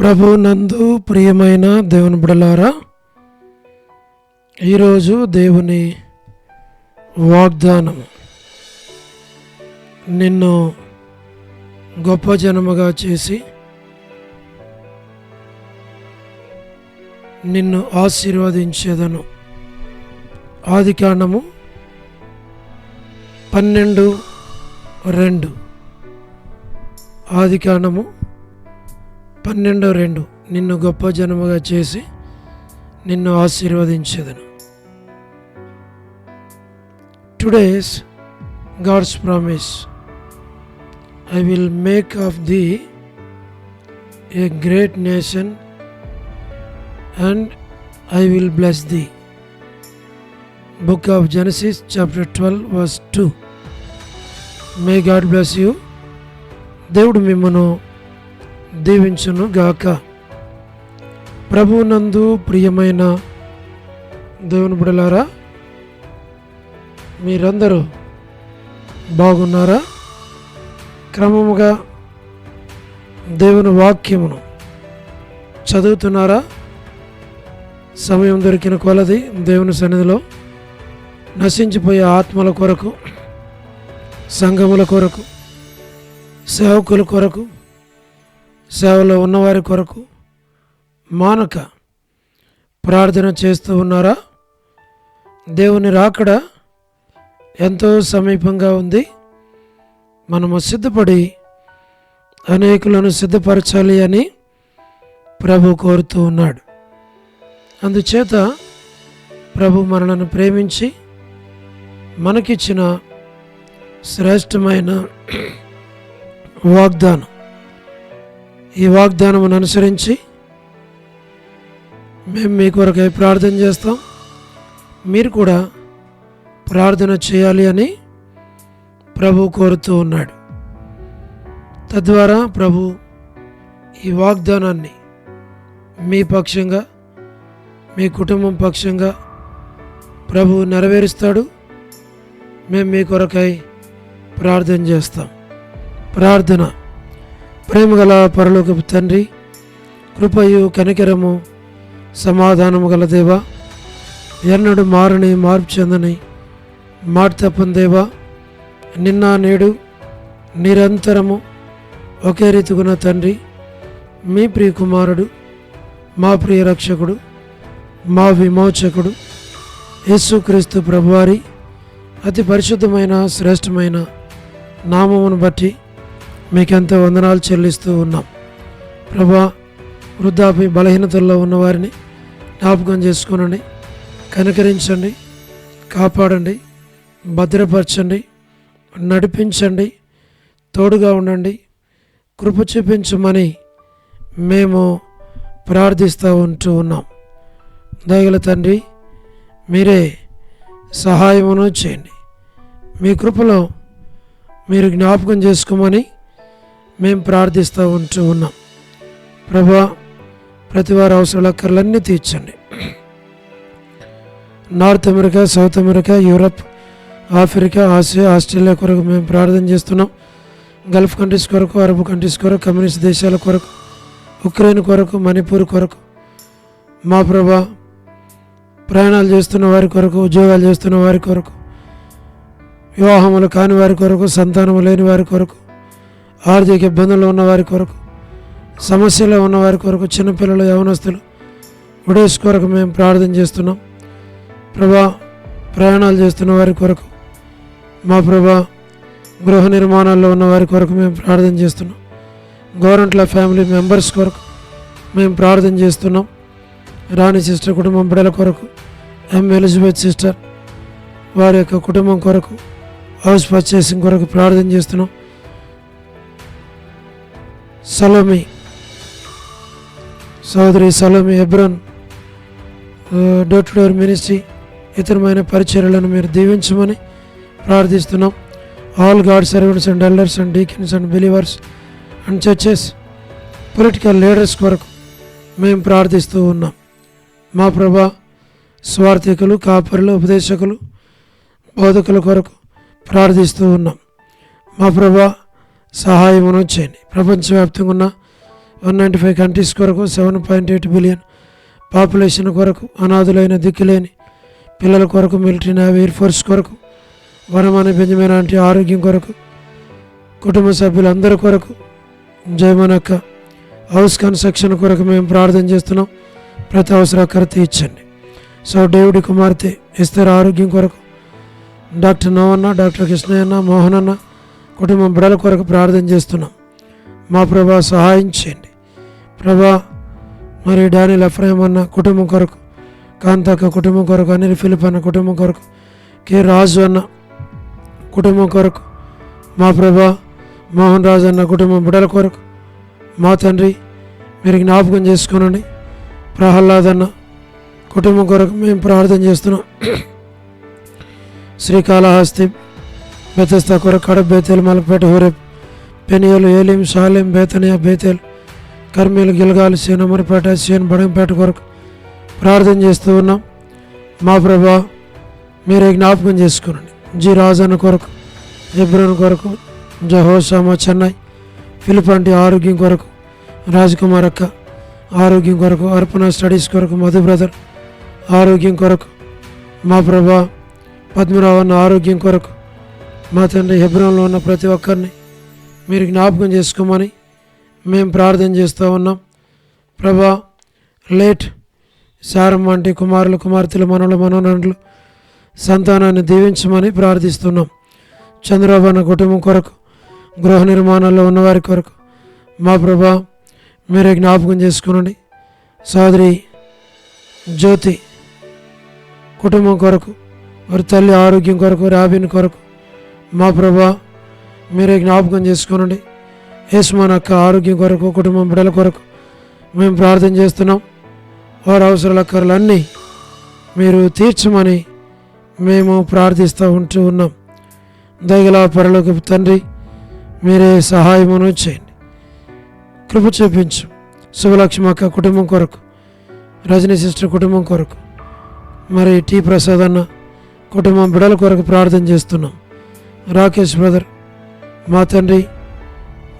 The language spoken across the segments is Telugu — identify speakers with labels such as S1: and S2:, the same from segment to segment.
S1: ప్రభు నందు ప్రియమైన దేవుని బిడ్డలారా, ఈరోజు దేవుని వాగ్దానం, నిన్ను గొప్ప జనముగా చేసి నిన్ను ఆశీర్వదించేదను. ఆదికాండము 12:2. ఆదికాండము 12:2. నిన్ను గొప్ప జనముగా చేసి నిన్ను ఆశీర్వదించేదను. Today's God's promise, I will make of thee a great nation and I will bless thee. Book of Genesis chapter 12 verse 2. May God bless you. దేవుడు మిమ్మను దీవించును గాక. ప్రభువునందు ప్రియమైన దేవుని బిడ్డలారా, మీరందరూ బాగున్నారా? క్రమముగా దేవుని వాక్యమును చదువుతున్నారా? సమయం దొరికిన కొలది దేవుని సన్నిధిలో నశించిపోయే ఆత్మల కొరకు, సంఘముల కొరకు, సేవకుల కొరకు, సేవలో ఉన్నవారి కొరకు మానక ప్రార్థన చేస్తూ ఉన్నారా? దేవుని రాకడ ఎంతో సమీపంగా ఉంది. మనము సిద్ధపడి అనేకులను సిద్ధపరచాలి అని ప్రభు కోరుతూ ఉన్నాడు. అందుచేత ప్రభు మనలను ప్రేమించి మనకిచ్చిన శ్రేష్టమైన వాగ్దానం, ఈ వాగ్దానమును అనుసరించి మేము మీ కొరకై ప్రార్థన చేస్తాం. మీరు కూడా ప్రార్థన చేయాలి అని ప్రభు కోరుతూ ఉన్నాడు. తద్వారా ప్రభు ఈ వాగ్దానాన్ని మీ పక్షంగా, మీ కుటుంబం పక్షంగా ప్రభు నెరవేరుస్తాడు. మేము మీ కొరకై ప్రార్థన చేస్తాం. ప్రార్థన. ప్రేమగల పరలోకపు తండ్రి, కృపయు కనికరము సమాధానము గల దేవా, ఎన్నడు మారని మార్పు చెందని మాట తప్పని దేవా, నిన్న నేడు నిరంతరము ఒకే రీతిగున్న తండ్రి, మీ ప్రియ కుమారుడు, మా ప్రియ రక్షకుడు, మా విమోచకుడు యేసుక్రీస్తు ప్రభువారి అతి పరిశుద్ధమైన శ్రేష్టమైన నామమును బట్టి మీకెంతో వందనాలు చెల్లిస్తూ ఉన్నాం. ప్రభా, వృద్ధాప్య బలహీనతల్లో ఉన్నవారిని జ్ఞాపకం చేసుకునండి, కనికరించండి, కాపాడండి, భద్రపరచండి, నడిపించండి, తోడుగా ఉండండి, కృప చూపించమని మేము ప్రార్థిస్తూ ఉంటూ ఉన్నాం. దయగల తండ్రి, మీరే సహాయమును చేయండి. మీ కృపలో మీరు జ్ఞాపకం చేసుకోమని మేము ప్రార్థిస్తూ ఉంటూ ఉన్నాం. ప్రభా, ప్రతి వారి అవసరాల అక్కర్లన్నీ తీర్చండి. North America, South America, Europe, Africa, Asia, Australia కొరకు మేము ప్రార్థన చేస్తున్నాం. గల్ఫ్ కంట్రీస్ కొరకు, అరబ్ కంట్రీస్ కొరకు, కమ్యూనిస్ట్ దేశాల కొరకు, ఉక్రెయిన్ కొరకు, మణిపూర్ కొరకు, మా ప్రభా, ప్రయాణాలు చేస్తున్న వారి కొరకు, ఉద్యోగాలు చేస్తున్న వారి కొరకు, వివాహములు కాని వారి కొరకు, సంతానము లేని వారి కొరకు, ఆర్థిక ఇబ్బందులు ఉన్న వారి కొరకు, సమస్యలో ఉన్న వారి కొరకు, చిన్నపిల్లలు, యవనస్తులు, ఉడేస్ కొరకు మేము ప్రార్థన చేస్తున్నాం. ప్రభా, ప్రయాణాలు చేస్తున్న వారి కొరకు, మా ప్రభా, గృహ నిర్మాణాల్లో ఉన్న వారి కొరకు మేము ప్రార్థన చేస్తున్నాం. గవర్నమెంట్ల ఫ్యామిలీ మెంబర్స్ కొరకు మేము ప్రార్థన చేస్తున్నాం. రాణి సిస్టర్ కుటుంబం బిడ్డల కొరకు, ఎలిజబెత్ సిస్టర్ వారి యొక్క కుటుంబం కొరకు, హౌస్ పర్చేసింగ్ కొరకు ప్రార్థన చేస్తున్నాం. సలోమి సోదరి Salome Hebron door to door ministry, ఇతరమైన పరిచర్యలను మీరు దీవించమని ప్రార్థిస్తున్నాం. All God servants and elders and deacons and believers and churches, political leaders కొరకు మేము ప్రార్థిస్తూ ఉన్నాం. మా ప్రభా, స్వార్థికులు, కాపరులు, ఉపదేశకులు, బోధకుల కొరకు ప్రార్థిస్తూ ఉన్నాం. మా ప్రభా, సహాయమును చేయండి. ప్రపంచవ్యాప్తంగా ఉన్న 195 కంట్రీస్ కొరకు 7.8 బిలియన్ పాపులేషన్ కొరకు, అనాథులైన దిక్కులేని పిల్లల కొరకు, మిలిటరీ, నేవీ, ఎయిర్ ఫోర్స్ కొరకు, వనమని బెంజమిన్ లాంటి ఆరోగ్యం కొరకు, కుటుంబ సభ్యులందరి కొరకు, జయమనక్క హౌస్ కన్స్ట్రక్షన్ కొరకు మేము ప్రార్థన చేస్తున్నాం. ప్రతి అవసరకర తీర్చండి. సో డేవిడ్ కుమార్తె ఇస్తారు ఆరోగ్యం కొరకు, డాక్టర్ నవన్న, డాక్టర్ కృష్ణయ్యన్న, మోహనన్న కుటుంబం బిడల కొరకు ప్రార్థన చేస్తున్నాం. మా ప్రభా సహాయం చేయండి ప్రభా. మరి డానియల్ ఎఫ్రాయిం అన్న కుటుంబం కొరకు, కాంతక్క కుటుంబం కొరకు, అనిల్ ఫిలిప్ అన్న కుటుంబం కొరకు, కె రాజు అన్న కుటుంబం కొరకు, మా ప్రభా మోహన్ రాజు అన్న కుటుంబం బిడల కొరకు మా తండ్రి మీరు జ్ఞాపకం చేసుకోనండి. ప్రహ్లాద్ అన్న కుటుంబం కొరకు మేము ప్రార్థన చేస్తున్నాం. శ్రీకాళహస్తి, బెతస్తా కొరకు, కడప, బేతేల్, మలక్పేట, హోరేబ్, పెనియలు, ఏలిం, షాలేం, బేతనియా, బేతేల్, కర్మీలు, గిల్గాలు, సీనమరిపేట, సీన్, బడంపేట కొరకు ప్రార్థన చేస్తూ ఉన్నాం. మా ప్రభా మీరే జ్ఞాపకం చేసుకోనండి. జి రాజన్న కొరకు, హెబ్రోన్ కొరకు, జహోషామా, చెన్నై, ఫిలిపంటి ఆరోగ్యం కొరకు, రాజ్కుమార్ అక్క ఆరోగ్యం కొరకు, అర్పణ స్టడీస్ కొరకు, మధు బ్రదర్ ఆరోగ్యం కొరకు, మా ప్రభా పద్మరావు అన్న ఆరోగ్యం కొరకు, మా తండ్రి హెబ్రోన్లో ఉన్న ప్రతి ఒక్కరిని మీరు జ్ఞాపకం చేసుకోమని మేము ప్రార్థన చేస్తూ ఉన్నాం. ప్రభా లేట్ సారం వంటి కుమారులు, కుమార్తెలు, మనవలు, మనోనండ్లు సంతానాన్ని దీవించమని ప్రార్థిస్తున్నాం. చంద్రబాబు అన్న కుటుంబం కొరకు, గృహ నిర్మాణాల్లో ఉన్నవారి కొరకు మా ప్రభా మీరే జ్ఞాపకం చేసుకునండి. సోదరి జ్యోతి కుటుంబం కొరకు, వారి తల్లి ఆరోగ్యం కొరకు, రాబిన్ కొరకు మా ప్రభా మీరే జ్ఞాపకం చేసుకునండి. యేసుమాన్ అక్క ఆరోగ్యం కొరకు, కుటుంబం బిడల కొరకు మేము ప్రార్థన చేస్తున్నాం. వారి అవసరాలన్నీ మీరు తీర్చమని మేము ప్రార్థిస్తూ ఉన్నాం. దయగల పరలోకపు తండ్రి మీరే సహాయమును చేయండి, కృప చూపించు. శుభలక్ష్మి అక్క కుటుంబం కొరకు, రజనీ సిస్టర్ కుటుంబం కొరకు, మరి టి ప్రసాద్ అన్న కుటుంబం బిడల కొరకు ప్రార్థన చేస్తున్నాం. రాకేష్ బ్రదర్ మా తండ్రి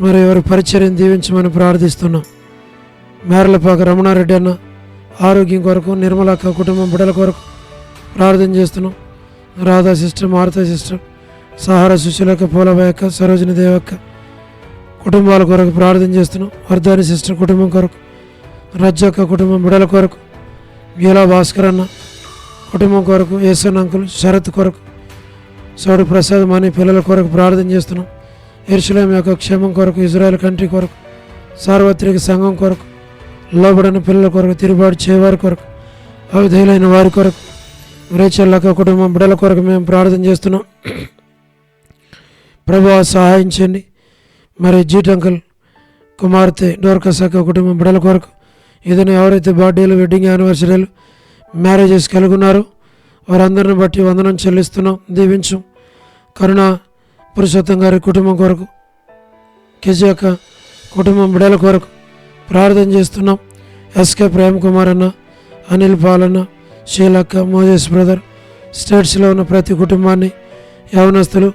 S1: మరి ఎవరి పరిచర్యం దీవించమని ప్రార్థిస్తున్నాం. మేరలపాక రమణారెడ్డి అన్న ఆరోగ్యం కొరకు, నిర్మలక్క కుటుంబం బిడల కొరకు ప్రార్థన చేస్తున్నాం. రాధా సిస్టర్, మారుతా సిస్టర్, సహారా, సుశీలక్క, పూలబాయక్క, సరోజిని దేవక్క కుటుంబాల కొరకు ప్రార్థన చేస్తున్నాం. వర్ధాని సిస్టర్ కుటుంబం కొరకు, రజ్జక్క కుటుంబం బిడల కొరకు, గీలా భాస్కర్ అన్న కుటుంబం కొరకు, యేసన్ అంకుల్, శరత్ కొరకు, సౌడు ప్రసాద్ మణి పిల్లల కొరకు ప్రార్థన చేస్తున్నాం. యెరూషలేము యొక్క క్షేమం కొరకు, ఇజ్రాయెల్ కంట్రీ కొరకు, సార్వత్రిక సంఘం కొరకు, లోబడిన పిల్లల కొరకు, తిరుగుబాటు చేయవారి కొరకు, అవిధేయులైన వారి కొరకు, రేచల్లక్క కుటుంబం బిడల కొరకు మేము ప్రార్థన చేస్తున్నాం. ప్రభువా సహాయం చేయండి. మరి జీట్ అంకుల్ కుమార్తె డోర్కస్ అక్క కుటుంబం బిడల కొరకు, ఏదైనా ఎవరైతే బర్త్డేలు, వెడ్డింగ్ యానివర్సరీలు, మ్యారేజెస్ కలుగున్నారో వారందరిని బట్టి వందనం చెల్లిస్తున్నాం. దీవించు. కరుణ పురుషోత్తం గారి కుటుంబం కొరకు, కేజీ అక్క కుటుంబం బిడల కొరకు ప్రార్థన చేస్తున్నాం. ఎస్కే ప్రేమ్ కుమార్ అన్న, అనిల్ పాలన్న, షీలక్క, మోజెస్ బ్రదర్, స్టేట్స్లో ఉన్న ప్రతి కుటుంబాన్ని, యవనస్తులు,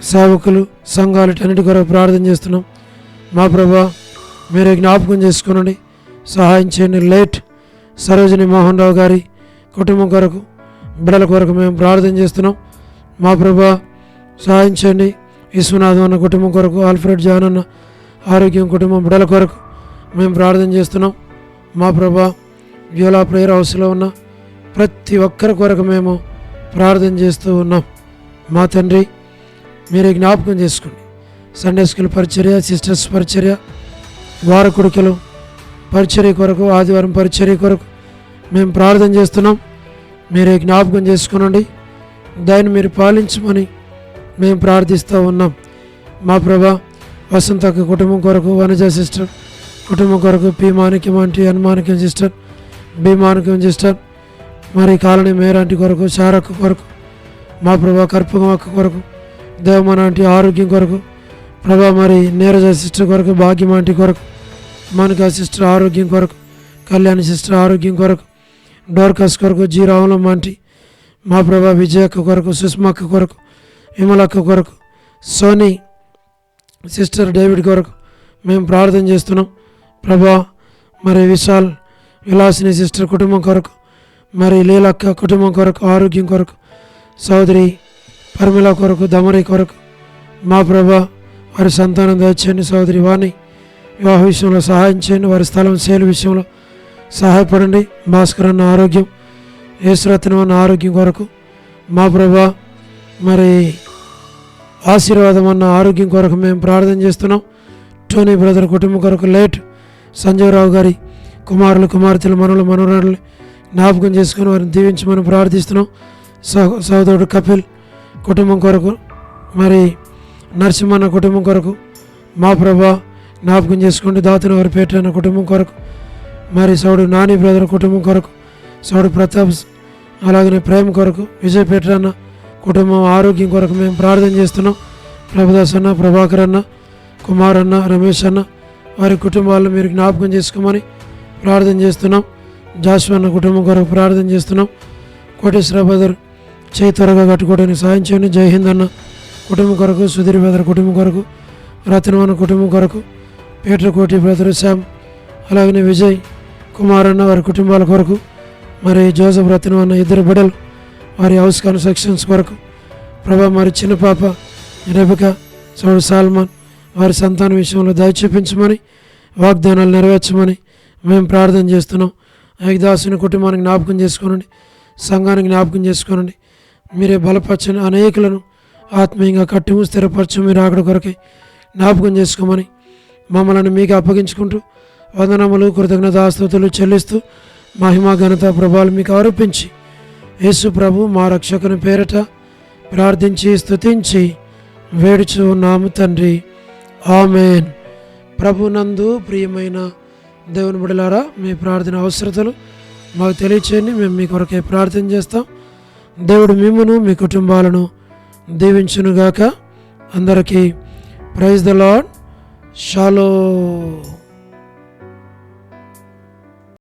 S1: సేవకులు, సంఘాలన్నిటి కొరకు ప్రార్థన చేస్తున్నాం. మా ప్రభా మీరే జ్ఞాపకం చేసుకునండి, సహాయం చేయండి. లేట్ సరోజిని మోహన్ రావు గారి కుటుంబం కొరకు, బిడల కొరకు మేము ప్రార్థన చేస్తున్నాం. మా ప్రభా సహాయం చేయండి. విశ్వనాథం అన్న కుటుంబం కొరకు, ఆల్ఫ్రెడ్ జాన్ అన్న ఆరోగ్యం కుటుంబం బిడల కొరకు మేము ప్రార్థన చేస్తున్నాం. మా ప్రభా యోలా ప్రేయర్ హౌస్లో ఉన్న ప్రతి ఒక్కరి కొరకు మేము ప్రార్థన చేస్తూ ఉన్నాం. మా తండ్రి మీరే జ్ఞాపకం చేసుకోండి. సండే స్కూల్ పరిచర్య, సిస్టర్స్ పరిచర్య, వారకుడికలు పరిచర్య కొరకు, ఆదివారం పరిచర్య కొరకు మేము ప్రార్థన చేస్తున్నాం. మీరే జ్ఞాపకం చేసుకునండి, దాన్ని మీరు పాలించమని మేము ప్రార్థిస్తూ ఉన్నాం. మా ప్రభా వసంతక్క కుటుంబం కొరకు, వనజ సిస్టర్ కుటుంబం కొరకు, పి మాణిక్యం ఆంటీ, హనుమానిక్యం సిస్టర్, బి మాణిక్యం సిస్టర్, మరి కాలనీ మేరాంటి కొరకు, శారక్క కొరకు, మా ప్రభా కర్పూరం అక్క కొరకు, దేవమన ఆంటీ ఆరోగ్యం కొరకు, ప్రభా మరి నీరజ సిస్టర్ కొరకు, భాగ్యం ఆంటీ కొరకు, మౌనికా సిస్టర్ ఆరోగ్యం కొరకు, కళ్యాణి సిస్టర్ ఆరోగ్యం కొరకు, డోర్కస్ కొరకు, జీ రావులమ్మ ఆంటీ, మా ప్రభా విజయక్క కొరకు, సుష్మక్క కొరకు, విమలక్క కొరకు, సోనీ సిస్టర్ డేవిడ్ కొరకు మేము ప్రార్థన చేస్తున్నాం. ప్రభా మరి విశాల్ విలాసిని సిస్టర్ కుటుంబం కొరకు, మరి లీలక్క కుటుంబం కొరకు, ఆరోగ్యం కొరకు, సోదరి పరిమళ కొరకు, దమరి కొరకు మా ప్రభా వారి సంతానం దయచేయండి. సోదరి వాణి వివాహ విషయంలో సహాయం చేయండి. వారి స్థలం సేలు విషయంలో సహాయపడండి. భాస్కర్ అన్న ఆరోగ్యం, యేసురత్నం అన్న ఆరోగ్యం కొరకు మా ప్రభా మరి ఆశీర్వాదం అన్న ఆరోగ్యం కొరకు మేము ప్రార్థన చేస్తున్నాం. టోనీ బ్రదర్ కుటుంబం కొరకు, లేట్ సంజయరావు గారి కుమారులు, కుమార్తెలు, మనవరాళ్ళు జ్ఞాపకం చేసుకుని వారిని దీవించమని ప్రార్థిస్తున్నాం. సోదరుడు కపిల్ కుటుంబం కొరకు, మరి నరసింహన్న కుటుంబం కొరకు మా ప్రభా జ్ఞాపకం చేసుకోండి. దాతను వారి పేట కుటుంబం కొరకు, మరి సౌడు నాని బ్రదర్ కుటుంబం కొరకు, సౌడు ప్రతాప్ అలాగనే ప్రేమ కొరకు, విజయ్ పేట కుటుంబం ఆరోగ్యం కొరకు మేము ప్రార్థన చేస్తున్నాం. ప్రభుదాస్ అన్న, ప్రభాకర్ అన్న, కుమార్ అన్న, రమేష్ అన్న వారి కుటుంబాలను మీరు జ్ఞాపకం చేసుకోమని ప్రార్థన చేస్తున్నాం. జాషు అన్న కుటుంబం కొరకు ప్రార్థన చేస్తున్నాం. కోటేశ్వర బ్రదర్ చేయి త్వరగా కట్టుకోవడానికి సాయం చేయండి. జై హింద్ అన్న కుటుంబం కొరకు, సుధీర్ బ్రదర్ కుటుంబం కొరకు, రత్నం అన్న కుటుంబం కొరకు, పీటర్ కోటి బ్రదర్ శ్యామ్ అలాగనే విజయ్ కుమార్ అన్న వారి కుటుంబాల కొరకు, మరి జోసఫ్ రత్నం అన్న ఇద్దరు బిడ్డలు వారి హౌస్ కన్స్ట్రక్షన్స్ కొరకు ప్రభా, మరి చిన్న పాప రెబిక, సౌడు సాల్మాన్ వారి సంతాన విషయంలో దయ చూపించమని, వాగ్దానాలు నెరవేర్చమని మేము ప్రార్థన చేస్తున్నాం. ఐదాసుని కుటుంబానికి జ్ఞాపకం చేసుకోనండి, సంఘానికి జ్ఞాపకం చేసుకోనండి. మీరే బలపరచని అనేకులను ఆత్మీయంగా కట్టుము స్థిరపరచు. మీరు అక్కడ కొరకే జ్ఞాపకం చేసుకోమని మమ్మల్ని మీకు అప్పగించుకుంటూ వందనములు, కృతజ్ఞతాస్తుతులు చెల్లిస్తూ మహిమ, ఘనత, ప్రభావాలు మీకు ఆరోపించి యేసు ప్రభు మా రక్షకుని పేరట ప్రార్థించి స్తుతించి వేడుచు ఉన్నాము తండ్రి. ఆమెన్. ప్రభునందు ప్రియమైన దేవుని బిడ్డలారా, మీ ప్రార్థన అవసరతలు మాకు తెలియచేయండి. మేము మీ కొరకే ప్రార్థన చేస్తాం. దేవుడు మిమ్మును మీ కుటుంబాలను దీవించునుగాక. అందరికీ ప్రైజ్ ద లార్డ్. షాలోమ్.